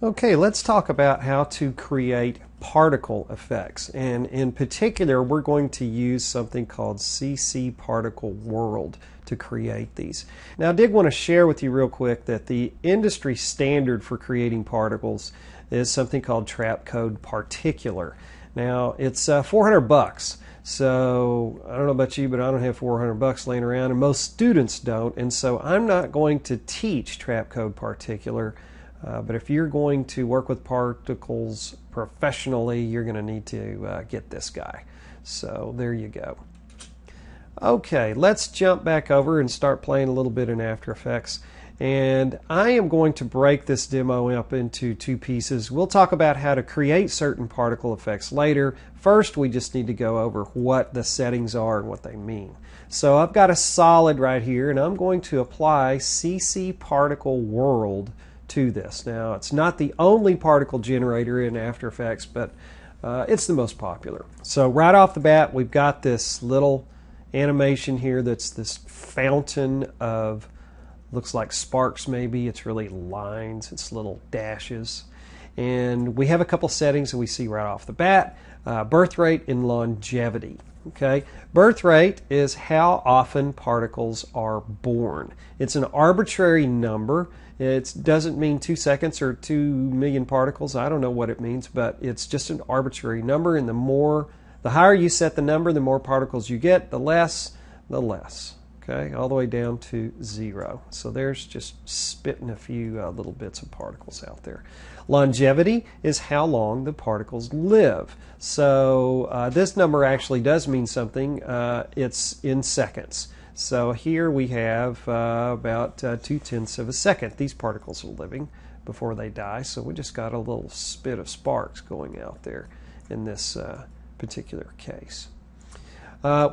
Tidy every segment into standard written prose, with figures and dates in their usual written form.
Okay, let's talk about how to create particle effects. And in particular, we're going to use something called CC Particle World to create these. Now, I did want to share with you real quick that the industry standard for creating particles is something called trap code particular. Now, it's $400. So I don't know about you, but I don't have $400 laying around, and most students don't. And so I'm not going to teach trap code particular. But if you're going to work with particles professionally, you're going to need to get this guy. So there you go. Okay, let's jump back over and start playing a little bit in After Effects. And I am going to break this demo up into two pieces. We'll talk about how to create certain particle effects later. First, we just need to go over what the settings are and what they mean. So I've got a solid right here, and I'm going to apply CC Particle World to this. Now, it's not the only particle generator in After Effects, but it's the most popular. So right off the bat, we've got this little animation here that's this fountain of, looks like sparks maybe. It's really lines, it's little dashes. And we have a couple settings that we see right off the bat. Birth rate and longevity. Okay, birth rate is how often particles are born. It's an arbitrary number. It doesn't mean 2 seconds or 2 million particles. I don't know what it means, but it's just an arbitrary number. And the higher you set the number, the more particles you get. The less, the less. Okay, all the way down to 0. So there's just spitting a few little bits of particles out there. Longevity is how long the particles live. So this number actually does mean something. It's in seconds. So here we have about 0.2 of a second. These particles are living before they die. So we just got a little spit of sparks going out there in this particular case.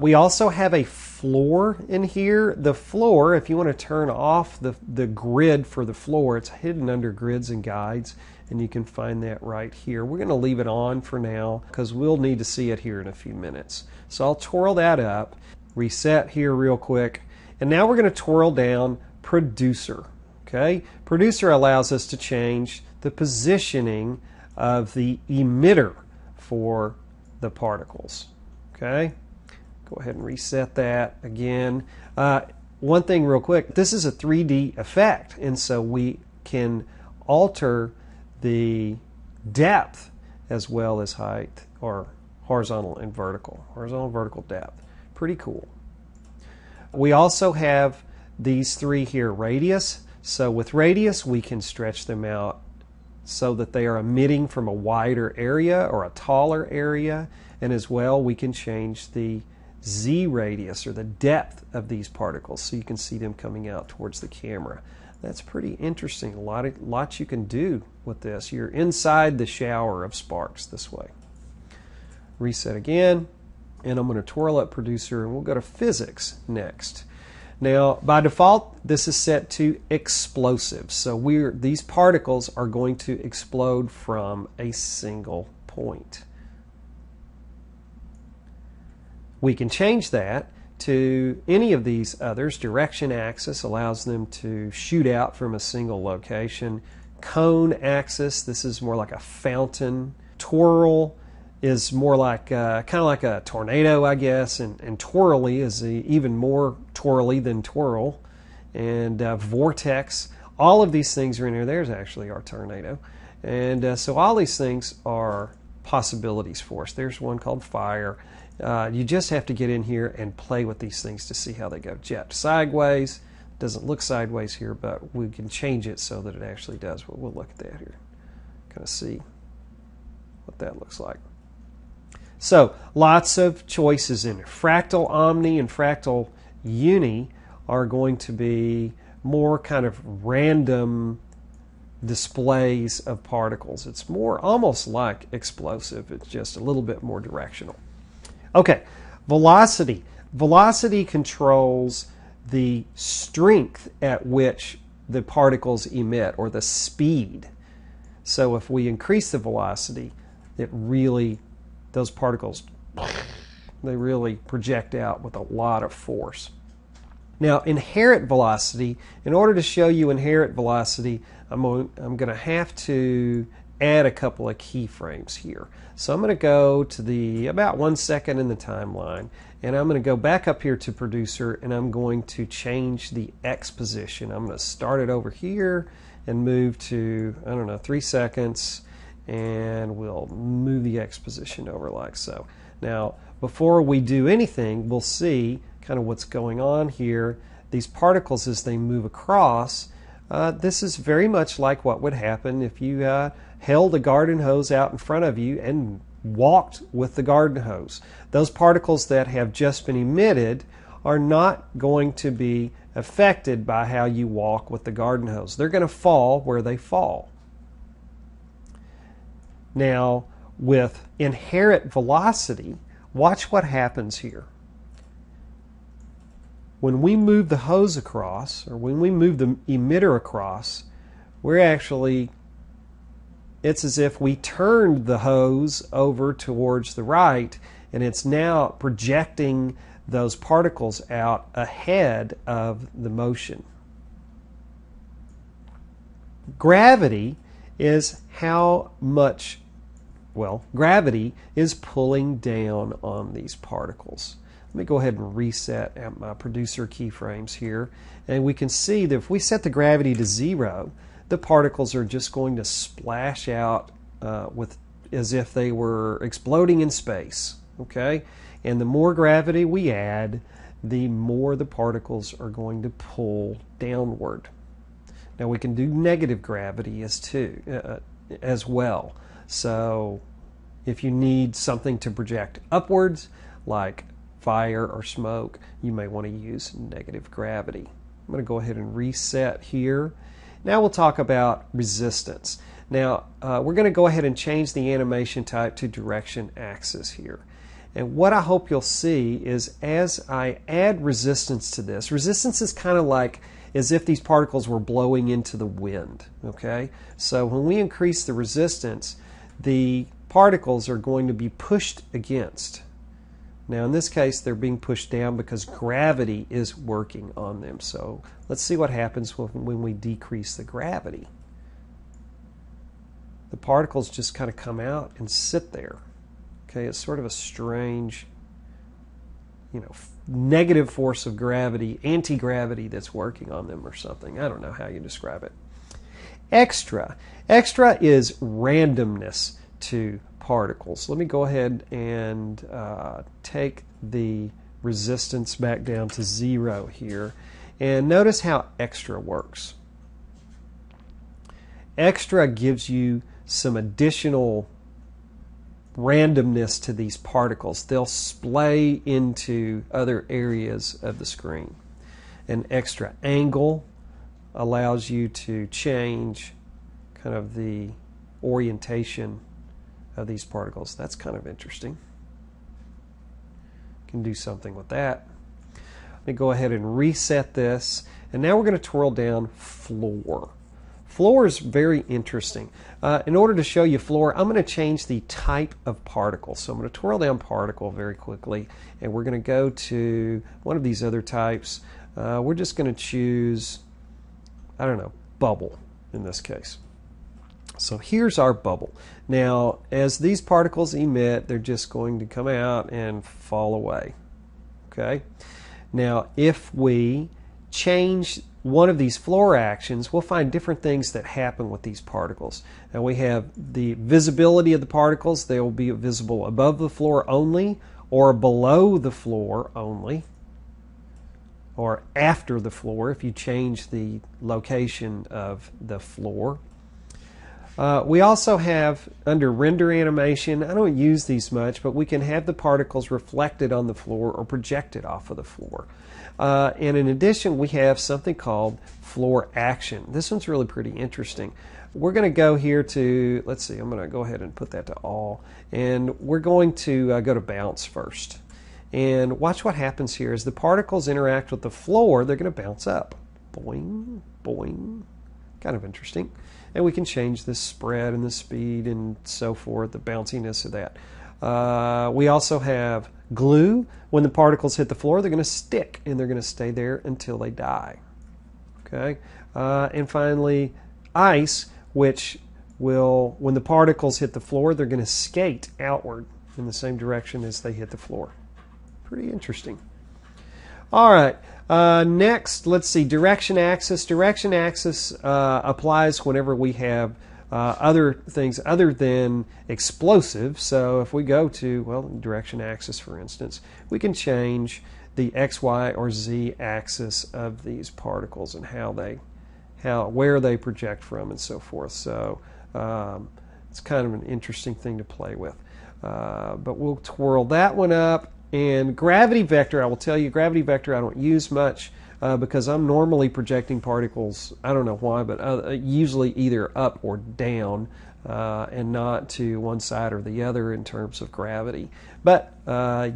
We also have a floor in here. The floor, if you want to turn off the grid for the floor, it's hidden under grids and guides, and you can find that right here. We're going to leave it on for now because we'll need to see it here in a few minutes. So I'll twirl that up, reset here real quick, and now we're going to twirl down Producer. Okay? Producer allows us to change the positioning of the emitter for the particles. Okay? Go ahead and reset that again. One thing real quick, this is a 3D effect, and so we can alter the depth as well as height, or horizontal and vertical. Horizontal and vertical depth. Pretty cool. We also have these three here, radius. So with radius, we can stretch them out so that they are emitting from a wider area or a taller area, and as well we can change the Z radius, or the depth of these particles, so you can see them coming out towards the camera. That's pretty interesting. A lot you can do with this. You're inside the shower of sparks this way. Reset again, and I'm going to twirl up Producer, and we'll go to Physics next. Now, by default, this is set to explosive. So these particles are going to explode from a single point. We can change that to any of these others. Direction axis allows them to shoot out from a single location. Cone axis, this is more like a fountain. Twirl is more like kind of like a tornado, I guess, and twirly is even more twirly than twirl. And vortex, all of these things are in here. There's actually our tornado. And so all these things are possibilities for us. There's one called fire. You just have to get in here and play with these things to see how they go. Jet sideways. Doesn't look sideways here, but we can change it so that it actually does. But we'll look at that here. Kind of see what that looks like. So lots of choices in it. Fractal Omni and Fractal Uni are going to be more kind of random displays of particles. It's more almost like explosive. It's just a little bit more directional. Okay, velocity. Velocity controls the strength at which the particles emit, or the speed. So if we increase the velocity, those particles, they really project out with a lot of force. Now, inherent velocity, in order to show you inherent velocity, I'm going to have to add a couple of keyframes here. So I'm going to go to the about 1 second in the timeline, and I'm going to go back up here to producer, and I'm going to change the X position. I'm going to start it over here and move to, I don't know, 3 seconds, and we'll move the X position over like so. Now, before we do anything, we'll see kind of what's going on here. These particles, as they move across, this is very much like what would happen if you held a garden hose out in front of you and walked with the garden hose. Those particles that have just been emitted are not going to be affected by how you walk with the garden hose. They're going to fall where they fall. Now, with inherent velocity, watch what happens here. When we move the hose across, or when we move the emitter across, it's as if we turned the hose over towards the right, and it's now projecting those particles out ahead of the motion. Gravity is how much, well, gravity is pulling down on these particles. Let me go ahead and reset my producer keyframes here, and we can see that if we set the gravity to 0, the particles are just going to splash out as if they were exploding in space. Okay, and the more gravity we add, the more the particles are going to pull downward. Now we can do negative gravity as well. So if you need something to project upwards, like fire or smoke, you may want to use negative gravity. I'm going to go ahead and reset here. Now we'll talk about resistance. Now we're going to go ahead and change the animation type to direction axis here. And what I hope you'll see is as I add resistance to this, resistance is kind of like as if these particles were blowing into the wind. Okay? So when we increase the resistance, the particles are going to be pushed against. Now in this case they're being pushed down because gravity is working on them. So let's see what happens when we decrease the gravity. The particles just kind of come out and sit there. Okay, it's sort of a strange, negative force of gravity, anti-gravity that's working on them or something. I don't know how you describe it. Extra is randomness to particles. Let me go ahead and take the resistance back down to 0 here, and notice how extra works. Extra gives you some additional randomness to these particles. They'll splay into other areas of the screen. An extra angle allows you to change kind of the orientation of these particles. That's kind of interesting. Can do something with that. Let me go ahead and reset this, and now we're going to twirl down floor. Floor is very interesting. In order to show you floor, I'm going to change the type of particle. So I'm going to twirl down particle very quickly, and we're going to go to one of these other types. We're just going to choose, I don't know, bubble in this case. So here's our bubble. Now, as these particles emit, they're just going to come out and fall away. Okay? Now, if we change one of these floor actions, we'll find different things that happen with these particles. Now we have the visibility of the particles. They will be visible above the floor only, or below the floor only, or after the floor if you change the location of the floor. We also have, under render animation, I don't use these much, but we can have the particles reflected on the floor or projected off of the floor. And in addition, we have something called floor action. This one's really pretty interesting. We're going to go here to, let's see, I'm going to go ahead and put that to all. And we're going to go to bounce first. And watch what happens here. As the particles interact with the floor, they're going to bounce up. Boing, boing. Kind of interesting. And we can change the spread and the speed and so forth, the bounciness of that. We also have Glue, when the particles hit the floor, they're going to stick and they're going to stay there until they die. Okay, and finally, ice, which will, when the particles hit the floor, they're going to skate outward in the same direction as they hit the floor. Pretty interesting. All right, next, let's see, direction axis. Direction axis applies whenever we have other things other than explosives. So if we go to, well, direction axis, for instance, we can change the X, Y, or Z axis of these particles and where they project from and so forth. So it's kind of an interesting thing to play with. But we'll twirl that one up. And gravity vector, I will tell you, gravity vector I don't use much because I'm normally projecting particles, I don't know why, but usually either up or down and not to one side or the other in terms of gravity. But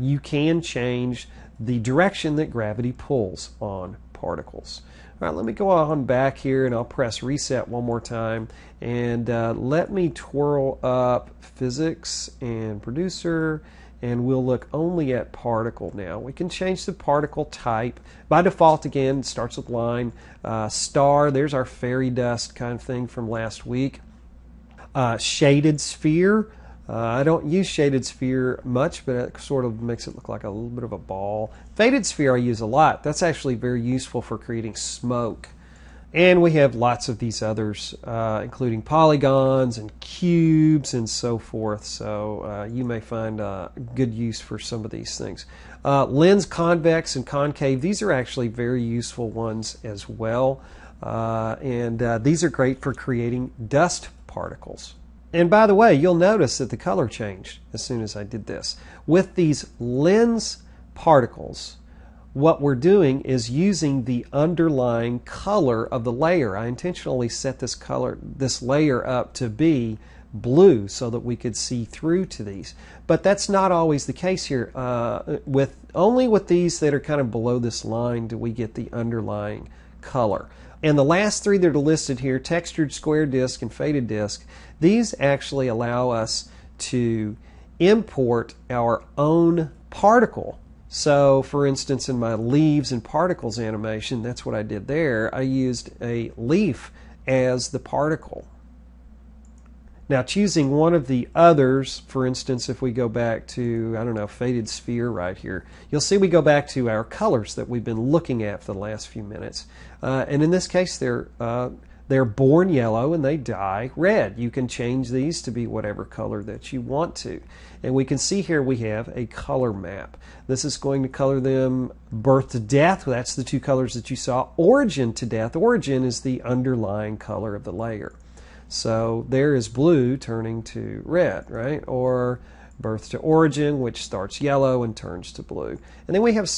you can change the direction that gravity pulls on particles. All right, let me go on back here and I'll press reset one more time. And let me twirl up physics and producer. And we'll look only at particle now. We can change the particle type. By default, again, it starts with line. Star, there's our fairy dust kind of thing from last week. Shaded sphere. I don't use shaded sphere much, but it sort of makes it look like a little bit of a ball. Faded sphere I use a lot. That's actually very useful for creating smoke. And we have lots of these others, including polygons and cubes and so forth. So you may find good use for some of these things. Lens, convex, and concave, these are actually very useful ones as well. And these are great for creating dust particles. And by the way, you'll notice that the color changed as soon as I did this. With these lens particles, what we're doing is using the underlying color of the layer. I intentionally set this layer up to be blue so that we could see through to these. But that's not always the case here. Only with these that are kind of below this line do we get the underlying color. And the last three that are listed here, textured square disc and faded disc, these actually allow us to import our own particle. So, for instance, in my leaves and particles animation, that's what I did there. I used a leaf as the particle. Now, choosing one of the others, for instance, if we go back to, I don't know, faded sphere right here, you'll see we go back to our colors that we've been looking at for the last few minutes. And in this case, they're born yellow and they die red. You can change these to be whatever color that you want to. And we can see here we have a color map. This is going to color them birth to death. That's the two colors that you saw. Origin to death. Origin is the underlying color of the layer. So there is blue turning to red, right? Or birth to origin, which starts yellow and turns to blue. And then we have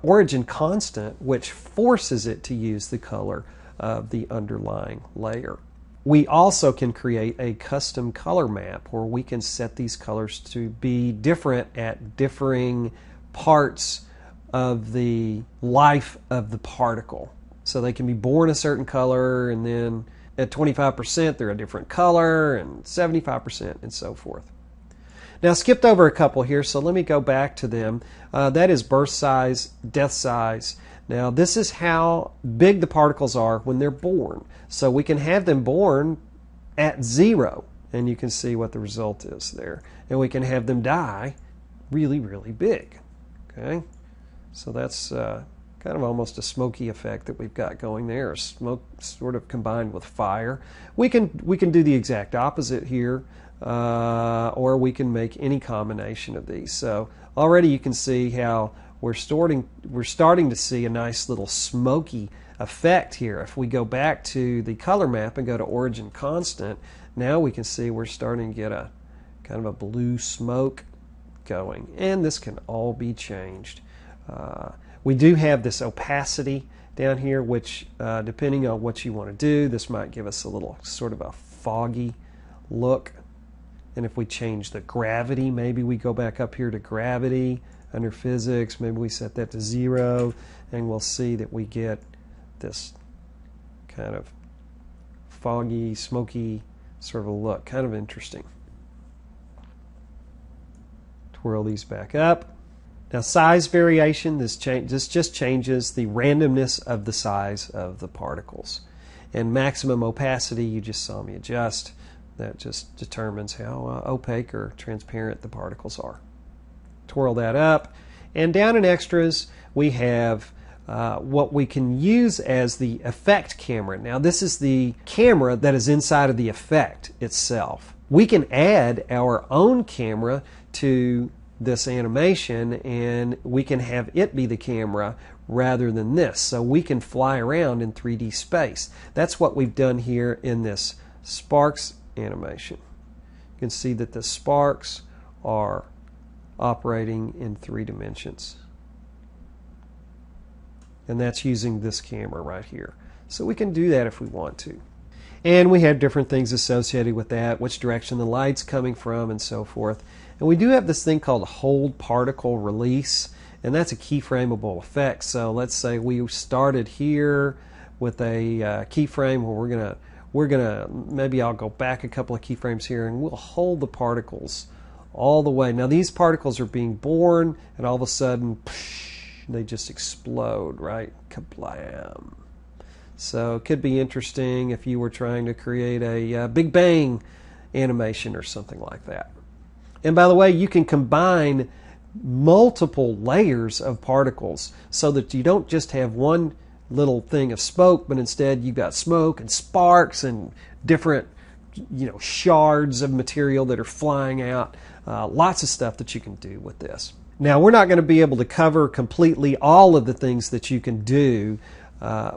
origin constant, which forces it to use the color of the underlying layer. We also can create a custom color map where we can set these colors to be different at differing parts of the life of the particle. So they can be born a certain color and then at 25% they're a different color and 75% and so forth. Now, I skipped over a couple here, so let me go back to them. That is birth size, death size. Now, this is how big the particles are when they're born. So we can have them born at 0, and you can see what the result is there. And we can have them die really, really big. Okay, so that's kind of almost a smoky effect that we've got going there, smoke sort of combined with fire. We can do the exact opposite here, or we can make any combination of these. So already you can see how we're starting to see a nice little smoky effect here. If we go back to the color map and go to origin constant, now we can see we're starting to get a kind of a blue smoke going, and this can all be changed. We do have this opacity down here, which depending on what you want to do, this might give us a little sort of a foggy look. And if we change the gravity, maybe we go back up here to gravity under physics, maybe we set that to 0, and we'll see that we get this kind of foggy, smoky sort of a look. Kind of interesting. Twirl these back up. Now size variation, this just changes the randomness of the size of the particles. And maximum opacity, you just saw me adjust. That just determines how opaque or transparent the particles are. Twirl that up. And down in extras, we have what we can use as the effect camera. Now this is the camera that is inside of the effect itself. We can add our own camera to this animation, and we can have it be the camera rather than this. So we can fly around in 3D space. That's what we've done here in this sparks animation. You can see that the sparks are operating in 3 dimensions. And that's using this camera right here. So we can do that if we want to. And we have different things associated with that, which direction the light's coming from and so forth. And we do have this thing called hold particle release, and that's a keyframeable effect. So let's say we started here with a keyframe where we're gonna maybe I'll go back a couple of keyframes here, and we'll hold the particles all the way. Now these particles are being born, and all of a sudden they just explode, right? Kablam. So it could be interesting if you were trying to create a Big Bang animation or something like that. And by the way, you can combine multiple layers of particles so that you don't just have one little thing of smoke, but instead you've got smoke and sparks and different shards of material that are flying out. Lots of stuff that you can do with this. Now we're not going to be able to cover completely all of the things that you can do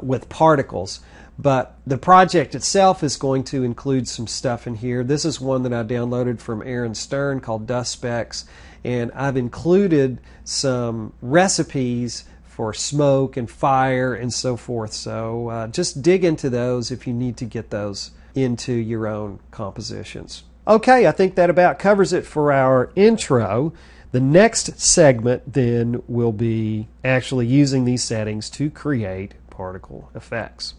with particles, but the project itself is going to include some stuff in here. This is one that I downloaded from Aaron Stern called Dust Specs, and I've included some recipes for smoke and fire and so forth. So just dig into those if you need to get those into your own compositions. Okay, I think that about covers it for our intro. The next segment then will be actually using these settings to create particle effects.